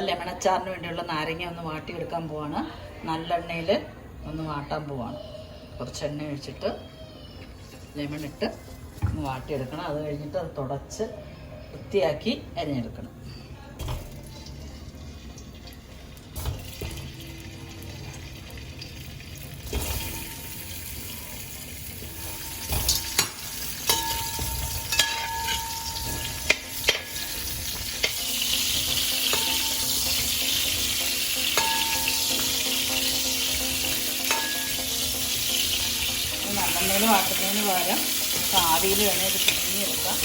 Lemon അച്ചാറിന് വേണ്ടിയുള്ള നാരങ്ങ ഒന്ന് വാട്ടിയെടുക്കാൻ പോവാണ്. നല്ലെണ്ണയിൽ ഒന്ന് വാട്ടാൻ പോവാണ്. കുറച്ച് എണ്ണ ഒഴിച്ചിട്ട് ലെമൺ ഇട്ട് ഒന്ന് വാട്ടിയെടുക്കണം. അത് കഴിഞ്ഞിട്ട് അത് തുടച്ച് വൃത്തിയാക്കി അരിഞ്ഞെടുക്കണം. നല്ലെണ്ണയിൽ വാട്ടുന്നതിന് പകരം ആവിയിൽ വേണേൽ ഇത് പിഴിഞ്ഞെടുക്കാം.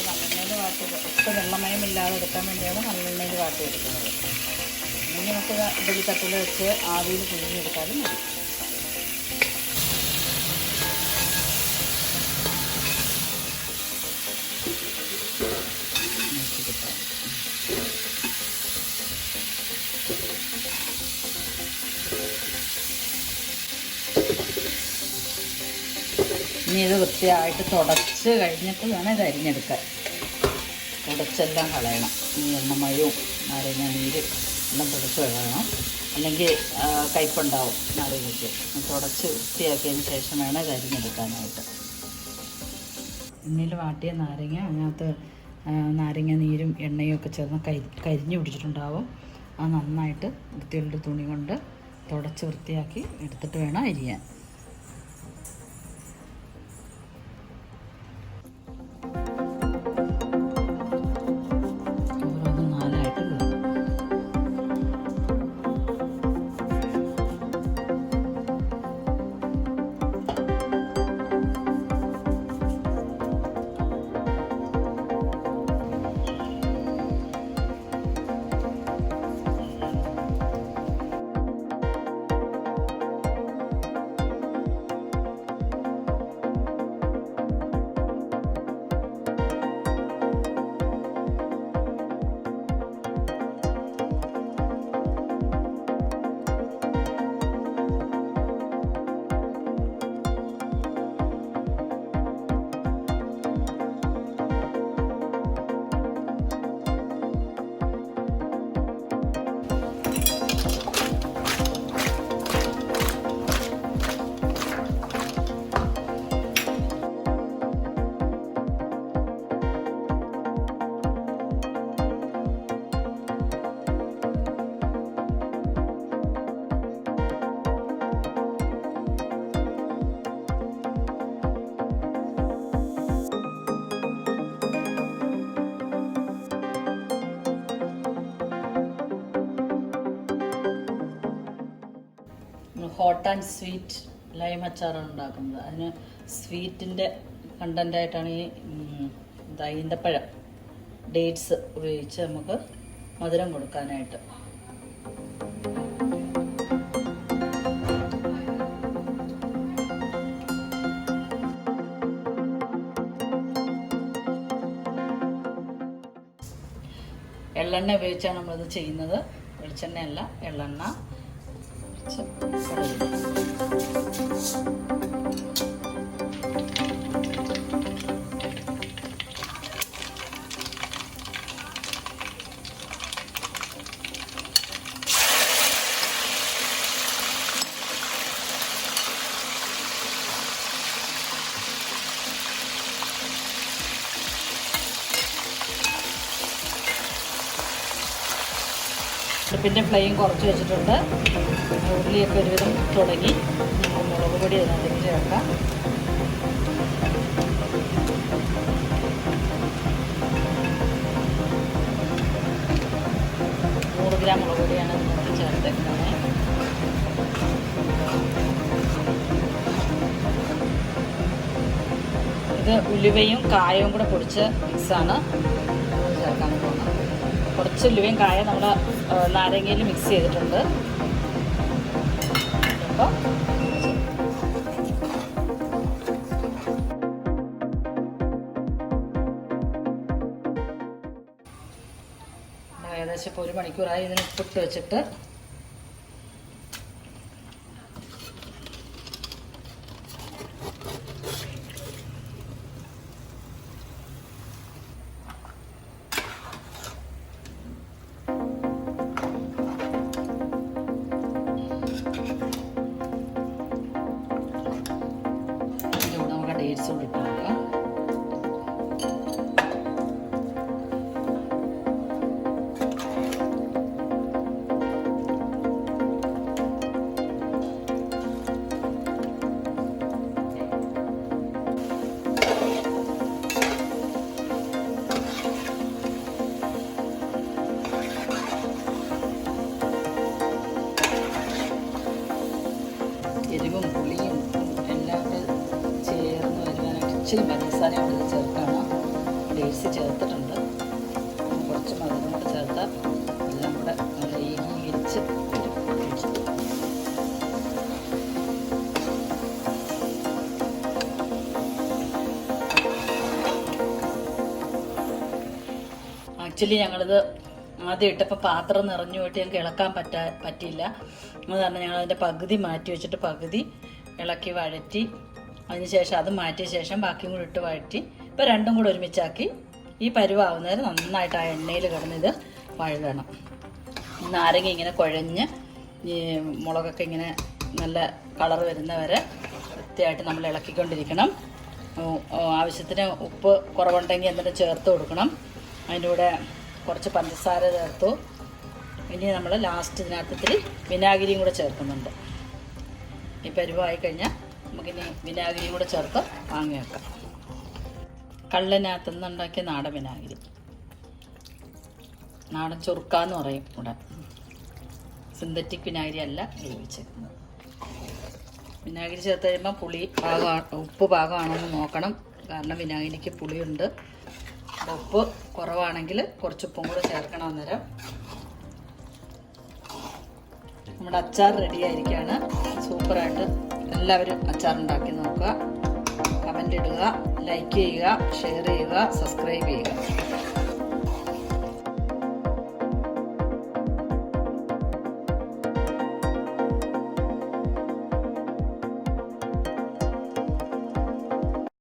നല്ലെണ്ണയിൽ വാട്ടി ഒട്ടും വെള്ളമയമില്ലാതെ എടുക്കാൻ വേണ്ടിയാണ് നല്ലെണ്ണയിൽ വാട്ടിയെടുക്കുന്നത്. അല്ലെങ്കിൽ നമുക്ക് ഇഡ്ഡലി തട്ടിൽ വെച്ച് ആവിയിൽ പിഴിഞ്ഞെടുത്താലും മതി. ഇനി ഇത് വൃത്തിയായിട്ട് തുടച്ച് കഴിഞ്ഞിട്ട് വേണം ഇത് അരിഞ്ഞെടുക്കാൻ. തുടച്ചെല്ലാം കളയണം. ഈ എണ്ണമയവും നാരങ്ങ നീര് എല്ലാം തുടച്ച് കളയണം. അല്ലെങ്കിൽ കയ്പുണ്ടാവും നാരങ്ങയ്ക്ക്. തുടച്ച് വൃത്തിയാക്കിയതിന് ശേഷം വേണം ഇത് അരിഞ്ഞെടുക്കാനായിട്ട്. എണ്ണയിൽ വാട്ടിയ നാരങ്ങ അതിനകത്ത് നാരങ്ങ നീരും എണ്ണയും ഒക്കെ ചേർന്ന് കരിഞ്ഞു പിടിച്ചിട്ടുണ്ടാവും. അത് നന്നായിട്ട് വൃത്തിയുള്ള തുണി കൊണ്ട് തുടച്ച് വൃത്തിയാക്കി എടുത്തിട്ട് വേണം അരിയാൻ. ഹോട്ട് ആൻഡ് സ്വീറ്റ് ലൈം അച്ചാറാണ് ഉണ്ടാക്കുന്നത്. അതിന് സ്വീറ്റിൻ്റെ കണ്ടൻ്റായിട്ടാണ് ഈ ഈന്തപ്പഴം ഡേറ്റ്സ് ഉപയോഗിച്ച് നമുക്ക് മധുരം കൊടുക്കാനായിട്ട്. എള്ളെണ്ണ ഉപയോഗിച്ചാണ് നമ്മളിത് ചെയ്യുന്നത്. വെളിച്ചെണ്ണയല്ല, എള്ളെണ്ണ. അടുപ്പിൻ്റെ ഫ്ലെയിം കുറച്ച് വെച്ചിട്ടുണ്ട്. ഉള്ളിയൊക്കെ ഒരുവിധം തുടങ്ങി. മുളക് പൊടി അതിനകത്തേക്ക് ചേർക്കാം. ഗ്രാം മുളക് പൊടിയാണ് ഇതിനകത്ത് ചേർത്തേക്കുന്നത്. ഇത് ഉലുവയും കായവും കൂടെ പൊടിച്ച മിക്സാണ് ചേർക്കാൻ പോകുന്നത്. കുറച്ച് ഉലുവയും കായ നമ്മൾ നാരങ്ങയിൽ മിക്സ് ചെയ്തിട്ടുണ്ട്. അപ്പോൾ ഏകദേശം ഇപ്പോൾ 1 മണിക്കൂറായി ഇതിന് ഉപ്പിട്ട് വെച്ചിട്ട്. ഡേറ്റ്സ് കൂടി ഇട്ട് കൊടുക്കാം. എരിവും പുളിയും എല്ലാം ചേർന്ന് വരുവാനായിട്ട് ഇച്ചിരി പഞ്ചസാര കൂടി ചേർക്കണം. ഡേറ്റ്സ് ചേർത്തിട്ടുണ്ട്, കുറച്ച് മധുരം കൂടെ ചേർത്താൽ എല്ലാം കൂടെ നല്ല ഏകീകരിച്ച് ആക്ച്വലി ഞങ്ങളിത് ആദ്യം ഇട്ടപ്പോൾ പാത്രം നിറഞ്ഞു പോയിട്ട് ഞങ്ങൾക്ക് ഇളക്കാൻ പറ്റിയില്ല. അത് കാരണം ഞങ്ങൾ അതിൻ്റെ പകുതി മാറ്റി വെച്ചിട്ട് പകുതി ഇളക്കി വഴറ്റി, അതിനുശേഷം അത് മാറ്റിയ ശേഷം ബാക്കിയും കൂടി ഇട്ട് വഴറ്റി ഇപ്പോൾ രണ്ടും കൂടെ ഒരുമിച്ചാക്കി ഈ പരുവാവുന്നവരെ നന്നായിട്ട് ആ എണ്ണയിൽ കിടന്നിത് വഴതണം. നാരങ്ങ ഇങ്ങനെ കുഴഞ്ഞ് ഈ മുളകൊക്കെ ഇങ്ങനെ നല്ല കളർ വരുന്നവരെ വൃത്തിയായിട്ട് നമ്മൾ ഇളക്കിക്കൊണ്ടിരിക്കണം. ആവശ്യത്തിന് ഉപ്പ് കുറവുണ്ടെങ്കിൽ എന്നിട്ട് ചേർത്ത് കൊടുക്കണം. അതിൻ്റെ കൂടെ കുറച്ച് പഞ്ചസാര ചേർത്തു. ഇനി നമ്മൾ ലാസ്റ്റ് ഇതിനകത്ത് ഇത്തിരി വിനാഗിരിയും കൂടെ ചേർക്കുന്നുണ്ട്. ഈ പരുവായി കഴിഞ്ഞാൽ നമുക്കിനി വിനാഗിരിയും കൂടെ ചേർത്ത് വാങ്ങി വെക്കാം. കള്ളനകത്ത് നിന്നുണ്ടാക്കിയ നാടൻ വിനാഗിരി, നാടൻ ചുറുക്കാന്ന് പറയും ഇവിടെ. സിന്തറ്റിക് വിനാഗിരി അല്ല ഉപയോഗിച്ചിരിക്കുന്നത്. വിനാഗിരി ചേർത്ത് കഴിയുമ്പോൾ ഉപ്പ് പാകമാണെന്ന് നോക്കണം. കാരണം വിനാഗിരിക്ക് പുളിയുണ്ട്. ഉപ്പ് കുറവാണെങ്കിൽ കുറച്ച് ഉപ്പും കൂടെ ചേർക്കണം. അന്നേരം നമ്മുടെ അച്ചാർ റെഡി ആയിരിക്കുകയാണ്. സൂപ്പറായിട്ട് എല്ലാവരും അച്ചാർ ഉണ്ടാക്കി നോക്കുക. കമൻ്റ് ഇടുക, ലൈക്ക് ചെയ്യുക, ഷെയർ ചെയ്യുക, സബ്സ്ക്രൈബ് ചെയ്യുക.